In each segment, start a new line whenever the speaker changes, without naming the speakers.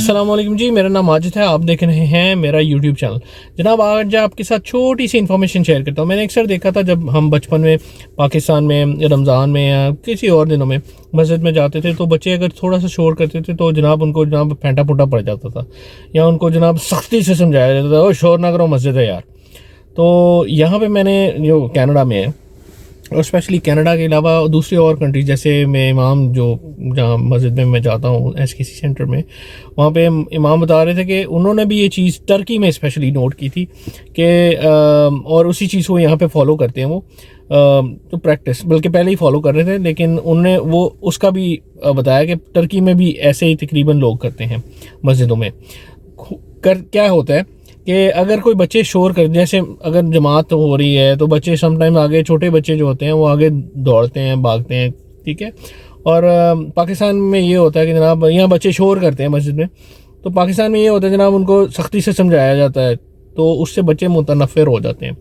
अस्सलाम वालेकुम जी, मेरा नाम माजिद है। आप देख रहे हैं मेरा यूट्यूब चैनल। जनाब, आज आपके साथ छोटी सी इन्फॉर्मेशन शेयर करता हूँ। मैंने अक्सर देखा था जब हम बचपन में पाकिस्तान में रमज़ान में या किसी और दिनों में मस्जिद में जाते थे तो बच्चे अगर थोड़ा सा शोर करते थे तो जनाब उनको जनाब फेंटा फूटा पड़ जाता था या उनको जनाब सख्ती से समझाया जाता था, ओ शोर ना करो, मस्जिद है यार। तो यहाँ पर मैंने जो कनाडा में है और स्पेशली कनाडा के अलावा दूसरी और कंट्रीज, जैसे मैं इमाम जो जहाँ मस्जिद में मैं जाता हूँ एसकेसी सेंटर में, वहाँ पे इमाम बता रहे थे कि उन्होंने भी ये चीज़ टर्की में स्पेशली नोट की थी कि और उसी चीज़ को यहाँ पे फॉलो करते हैं वो तो प्रैक्टिस बल्कि पहले ही फॉलो कर रहे थे, लेकिन उन्होंने वो उसका भी बताया कि टर्की में भी ऐसे ही तकरीबन लोग करते हैं मस्जिदों में। क्या होता है कि अगर कोई बच्चे शोर कर, जैसे अगर जमात हो रही है तो बच्चे समटाइम आगे, छोटे बच्चे जो होते हैं वो आगे दौड़ते हैं, भागते हैं, ठीक है। और पाकिस्तान में ये होता है कि जनाब यहाँ बच्चे शोर करते हैं मस्जिद में, तो पाकिस्तान में ये होता है जनाब उनको सख्ती से समझाया जाता है तो उससे बच्चे मुतनफ़िर हो जाते हैं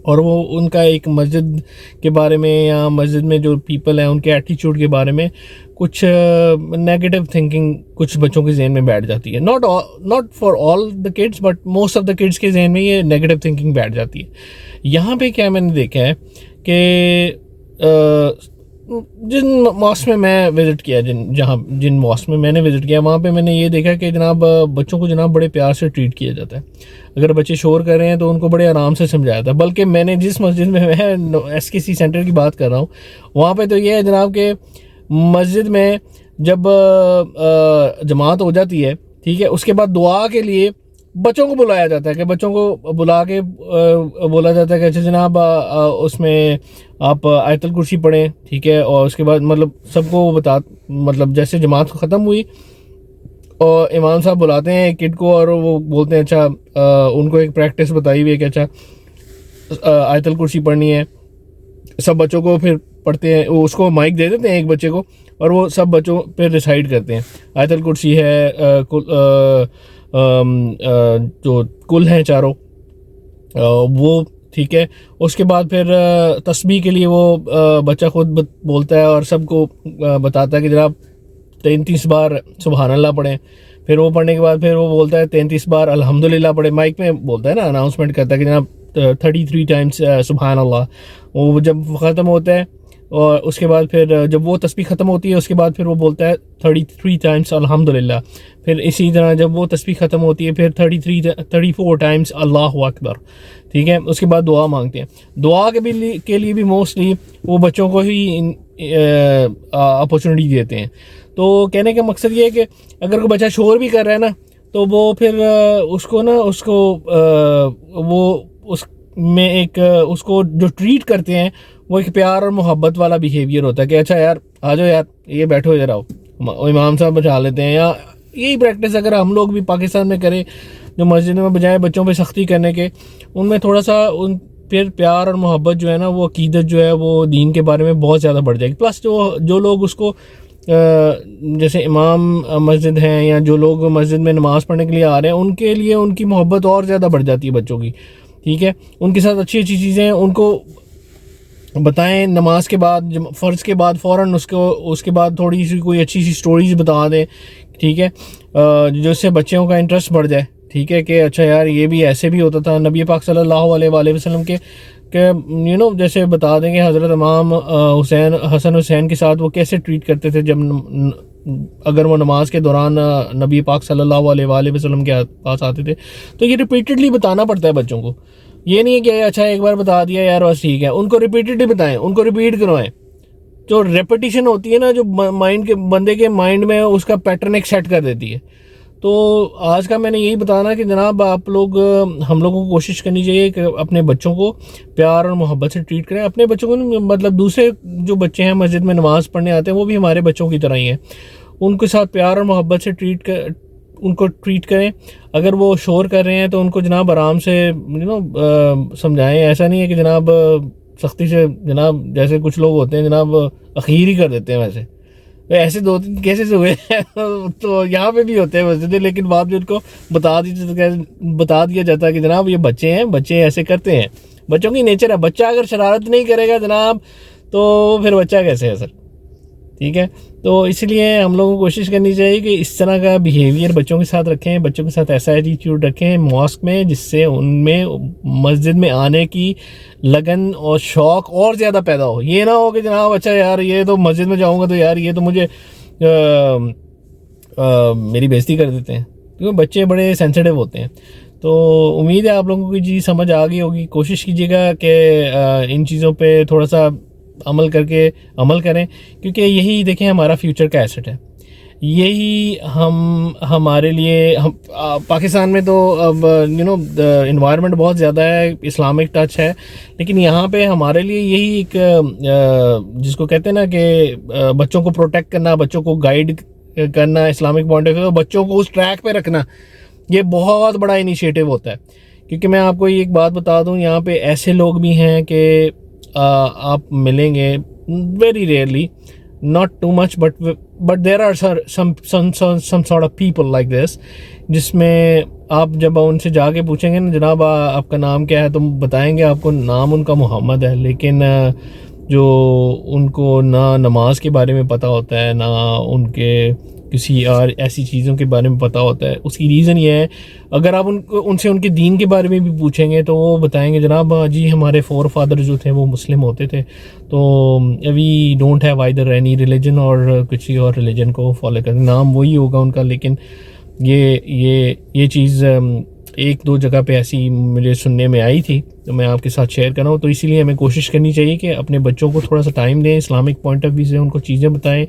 और वो उनका एक मस्जिद के बारे में या मस्जिद में जो पीपल हैं उनके एटीट्यूड के बारे में कुछ नेगेटिव थिंकिंग कुछ बच्चों के जहन में बैठ जाती है। Not for all the kids but most of the kids के जहन में ये नेगेटिव थिंकिंग बैठ जाती है। यहाँ पे क्या मैंने देखा है कि जिन मॉस्क में मैं विज़िट किया, जिन मॉस्क में मैंने विज़िट किया वहाँ पे मैंने ये देखा कि जनाब बच्चों को जनाब बड़े प्यार से ट्रीट किया जाता है। अगर बच्चे शोर कर रहे हैं तो उनको बड़े आराम से समझाया था। बल्कि मैंने जिस मस्जिद में मैं एसकेसी सेंटर की बात कर रहा हूँ वहाँ पे तो ये है जनाब कि मस्जिद में जब जमात हो जाती है, ठीक है, उसके बाद दुआ के लिए बच्चों को बुलाया जाता है कि बच्चों को बुला के बोला जाता है कि अच्छा जनाब उसमें आप आयतुल कुर्सी पढ़ें, ठीक है। और उसके बाद मतलब सबको मतलब जैसे जमात ख़त्म हुई और इमाम साहब बुलाते हैं एक किड को और वो बोलते हैं अच्छा उनको एक प्रैक्टिस बताई हुई है कि अच्छा आयतुल कुर्सी पढ़नी है। सब बच्चों को फिर पढ़ते हैं, उसको माइक दे देते हैं एक बच्चे को और वो सब बच्चों पे डिसाइड करते हैं। आयतुल कुर्सी है, जो कुल हैं चारों वो, ठीक है। उसके बाद फिर तस्बीह के लिए वो बच्चा खुद बोलता है और सबको बताता है कि जनाब 33 बार सुबहान अल्लाह पढ़ें। फिर वो पढ़ने के बाद फिर वो बोलता है 33 बार अल्हम्दुलिल्लाह पढ़े। माइक में बोलता है ना, अनाउंसमेंट करता है कि जनाब 33 टाइम्स सुबहान अल्लाह। वो जब ख़त्म होता है और उसके बाद फिर जब वो तस्बीह ख़त्म होती है उसके बाद फिर वो बोलता है 33 टाइम्स अल्हम्दुलिल्लाह। फिर इसी तरह जब वो तस्बीह ख़त्म होती है फिर 34 टाइम्स अल्लाहु अकबर, ठीक है। उसके बाद दुआ मांगते हैं। दुआ के लिए भी मोस्टली वो बच्चों को ही अपॉर्चुनिटी देते हैं। तो कहने का मकसद ये है कि अगर कोई बच्चा शोर भी कर रहा है ना तो वो फिर उसमें एक उसको जो ट्रीट करते हैं वो एक प्यार और मोहब्बत वाला बिहेवियर होता है कि अच्छा यार आ जाओ यार, ये बैठो इधर आओ, इमाम साहब बचा लेते हैं। या यही प्रैक्टिस अगर हम लोग भी पाकिस्तान में करें, जो मस्जिद में बजाय बच्चों पे सख्ती करने के उनमें थोड़ा सा फिर प्यार और मोहब्बत जो है ना, वो अकीदत जो है वो दीन के बारे में बहुत ज़्यादा बढ़ जाएगी। प्लस जो लोग उसको जैसे इमाम मस्जिद हैं या जो लोग मस्जिद में नमाज़ पढ़ने के लिए आ रहे हैं उनके लिए उनकी मोहब्बत और ज़्यादा बढ़ जाती है बच्चों की, ठीक है। उनके साथ अच्छी अच्छी चीज़ें उनको बताएं। नमाज के बाद, फ़र्ज़ के बाद फ़ौरन उसके बाद थोड़ी सी कोई अच्छी सी स्टोरीज़ बता दें, ठीक है, जिससे बच्चों का इंटरेस्ट बढ़ जाए, ठीक है। कि अच्छा यार ये भी ऐसे भी होता था। नबी पाक सल्लल्लाहु अलैहि वसल्लम के जैसे बता देंगे हज़रत इमाम हसन हुसैन के साथ वो कैसे ट्रीट करते थे जब अगर वो नमाज के दौरान नबी पाक सल्लल्लाहु अलैहि वसल्लम के पास आते थे। तो ये रिपीटेडली बताना पड़ता है बच्चों को। ये नहीं है कि अच्छा एक बार बता दिया यार बस ठीक है, उनको रिपीटेडली बताएं, उनको रिपीट करवाएं। जो रेपिटेशन होती है ना, जो बंदे के माइंड में उसका पैटर्न एक सेट कर देती है। तो आज का मैंने यही बताना कि जनाब हम लोगों को कोशिश करनी चाहिए कि अपने बच्चों को प्यार और मोहब्बत से ट्रीट करें। अपने बच्चों को मतलब दूसरे जो बच्चे हैं मस्जिद में नमाज़ पढ़ने आते हैं वो भी हमारे बच्चों की तरह ही हैं। उनके साथ प्यार और मोहब्बत से उनको ट्रीट करें। अगर वो शोर कर रहे हैं तो उनको जनाब आराम से समझाएं। ऐसा नहीं है कि जनाब सख्ती से, जनाब जैसे कुछ लोग होते हैं जनाब अखीर ही कर देते हैं। वैसे ऐसे 2-3 केसेस हुए तो यहाँ पे भी होते हैं मस्जिदें, लेकिन बाद में उनको बता दिया जाता है कि जनाब ये बच्चे हैं, बच्चे ऐसे करते हैं, बच्चों की नेचर है। बच्चा अगर शरारत नहीं करेगा जनाब तो फिर बच्चा कैसे है सर। ठीक है। तो इसलिए हम लोगों को कोशिश करनी चाहिए कि इस तरह का बिहेवियर बच्चों के साथ रखें, बच्चों के साथ ऐसा एटीट्यूड रखें मॉस्क में, जिससे उनमें मस्जिद में आने की लगन और शौक़ और ज़्यादा पैदा हो। ये ना हो कि जनाब अच्छा यार ये तो मस्जिद में जाऊँगा तो यार ये तो मुझे मेरी बेइज्जती कर देते हैं, क्योंकि बच्चे बड़े सेंसिटिव होते हैं। तो उम्मीद है आप लोगों को चीज़ समझ आ गई होगी। कोशिश कीजिएगा कि इन चीज़ों पे थोड़ा सा अमल करें, क्योंकि यही देखें हमारा फ्यूचर का एसेट है। यही हमारे लिए पाकिस्तान में तो अब इन्वायरमेंट बहुत ज़्यादा है, इस्लामिक टच है, लेकिन यहाँ पे हमारे लिए यही एक जिसको कहते हैं ना कि बच्चों को प्रोटेक्ट करना, बच्चों को गाइड करना इस्लामिक पॉइंट ऑफ व्यू, बच्चों को उस ट्रैक पे रखना, ये बहुत बड़ा इनिशिएटिव होता है। क्योंकि मैं आपको एक बात बता दूं, यहाँ पे ऐसे लोग भी हैं कि आप मिलेंगे very rarely, not too much, but there are some sort of people like this, जिसमें आप जब उनसे जाके पूछेंगे ना जनाब आपका नाम क्या है, तो बताएंगे आपको नाम उनका मोहम्मद है, लेकिन जो उनको ना नमाज के बारे में पता होता है, ना उनके किसी और ऐसी चीज़ों के बारे में पता होता है। उसकी रीज़न ये है, अगर आप उनसे उनके दीन के बारे में भी पूछेंगे तो वो बताएंगे जनाब जी हमारे फोर फादर जो थे वो मुस्लिम होते थे, तो we don't have either any religion और किसी और रिलीजन को फॉलो करते, नाम वही होगा उनका, लेकिन ये चीज़ एक दो जगह पे ऐसी मुझे सुनने में आई थी, तो मैं आपके साथ शेयर कर रहा हूँ। तो इसीलिए हमें कोशिश करनी चाहिए कि अपने बच्चों को थोड़ा सा टाइम दें, इस्लामिक पॉइंट ऑफ व्यू से उनको चीज़ें बताएं।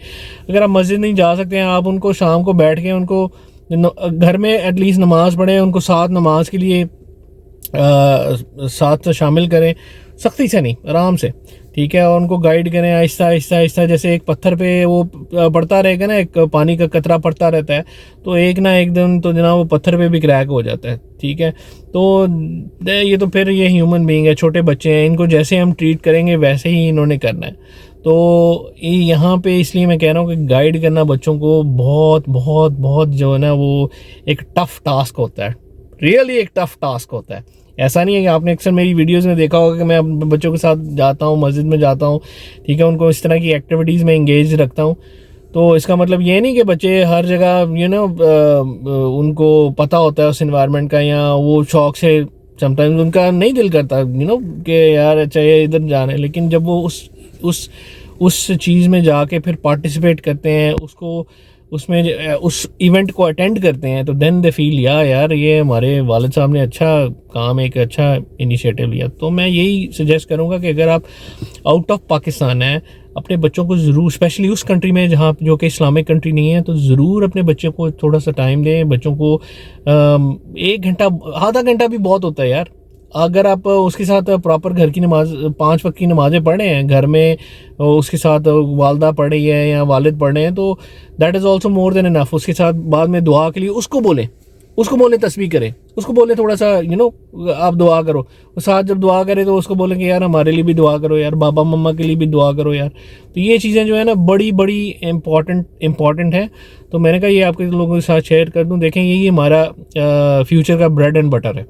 अगर आप मस्जिद नहीं जा सकते हैं, आप उनको शाम को बैठ के उनको घर में एटलीस्ट नमाज़ पढ़ें, उनको साथ नमाज के लिए साथ शामिल करें, सख्ती से नहीं, आराम से, ठीक है, और उनको गाइड करें आहिस्ता आहिस्ता आहिस्ता। जैसे एक पत्थर पे वो पड़ता रहेगा ना, एक पानी का कतरा पड़ता रहता है, तो एक ना एक दिन तो जनाब वो पत्थर पे भी क्रैक हो जाता है, ठीक है। तो ये तो फिर ये ह्यूमन बीइंग है, छोटे बच्चे हैं, इनको जैसे हम ट्रीट करेंगे वैसे ही इन्होंने करना है। तो यहाँ पे इसलिए मैं कह रहा हूँ कि गाइड करना बच्चों को बहुत बहुत बहुत जो है ना वो एक टफ़ टास्क होता है, रियली एक टफ़ टास्क होता है। ऐसा नहीं है कि आपने अक्सर मेरी वीडियोस में देखा होगा कि मैं अपने बच्चों के साथ जाता हूँ, मस्जिद में जाता हूँ, ठीक है, उनको इस तरह की एक्टिविटीज़ में इंगेज रखता हूँ। तो इसका मतलब ये नहीं कि बच्चे हर जगह उनको पता होता है उस इन्वायरमेंट का, या वो शौक़ से समटाइम्स उनका नहीं दिल करता कि यार अच्छा ये इधर जाना है, लेकिन जब वो उस चीज़ में जाके फिर पार्टिसिपेट करते हैं, उसमें उस इवेंट को अटेंड करते हैं, तो देन दे फील यार ये हमारे वालिद साहब ने अच्छा काम, एक अच्छा इनिशिएटिव लिया। तो मैं यही सजेस्ट करूँगा कि अगर आप आउट ऑफ पाकिस्तान हैं, अपने बच्चों को ज़रूर, स्पेशली उस कंट्री में जहाँ जो कि इस्लामिक कंट्री नहीं है, तो ज़रूर अपने बच्चों को थोड़ा सा टाइम दें। बच्चों को 1 घंटा आधा घंटा भी बहुत होता है यार। अगर आप उसके साथ प्रॉपर घर की नमाज 5 वक्त की नमाज़ें पढ़े हैं घर में, उसके साथ वालदा पढ़ रही है या वालिद पढ़ रहे हैं, तो that is also more than enough. उसके साथ बाद में दुआ के लिए उसको बोलें तस्बीह करें, उसको बोलें थोड़ा सा आप दुआ करो। और साथ जब दुआ करें तो उसको बोलें कि यार हमारे लिए भी दुआ करो यार, बाबा मम्मा के लिए भी दुआ करो यार। तो ये चीज़ें जो है ना बड़ी बड़ी इम्पॉर्टेंट है। तो मैंने कहा ये आपके लोगों के साथ शेयर कर दूँ। देखें यही हमारा फ्यूचर का ब्रेड एंड बटर है,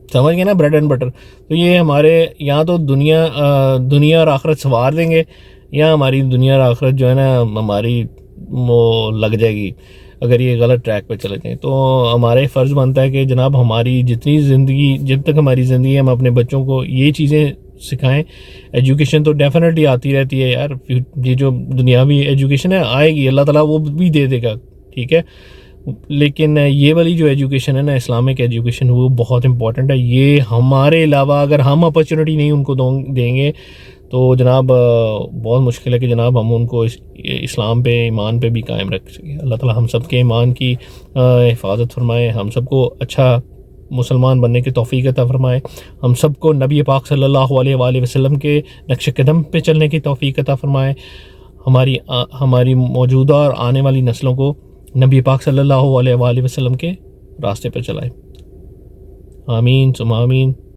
समझ गए ना, ब्रेड एंड बटर। तो ये हमारे यहाँ तो दुनिया और आखिरत संवार देंगे, या हमारी दुनिया और आखिरत जो है ना हमारी वो लग जाएगी अगर ये गलत ट्रैक पे चले जाएँ। तो हमारे फ़र्ज़ बनता है कि जनाब हमारी जितनी ज़िंदगी, जब तक हमारी ज़िंदगी, हम अपने बच्चों को ये चीज़ें सिखाएं। एजुकेशन तो डेफिनेटली आती रहती है यार, ये जो दुनियावी एजुकेशन है आएगी, अल्लाह ताला वो भी दे देगा, ठीक है, लेकिन ये वाली जो एजुकेशन है ना, इस्लामिक एजुकेशन, वो बहुत इंपॉर्टेंट है। ये हमारे अलावा अगर हम अपॉर्चुनिटी नहीं उनको देंगे तो जनाब बहुत मुश्किल है कि जनाब हम उनको इस्लाम पे, ईमान पे भी कायम रख सकें। अल्लाह ताला हम सब के ईमान की हिफाजत फरमाए, हम सबको अच्छा मुसलमान बनने की तौफीक अता फरमाए, हम सबको नबी पाक सल्लल्लाहु अलैहि वसल्लम के नक्श कदम पे चलने की तौफीक अता फरमाए, हमारी मौजूदा और आने वाली नस्लों को नबी पाक सल्लल्लाहु अलैहि वसल्लम के रास्ते पर चलाए। आमीन सुम्मा आमीन।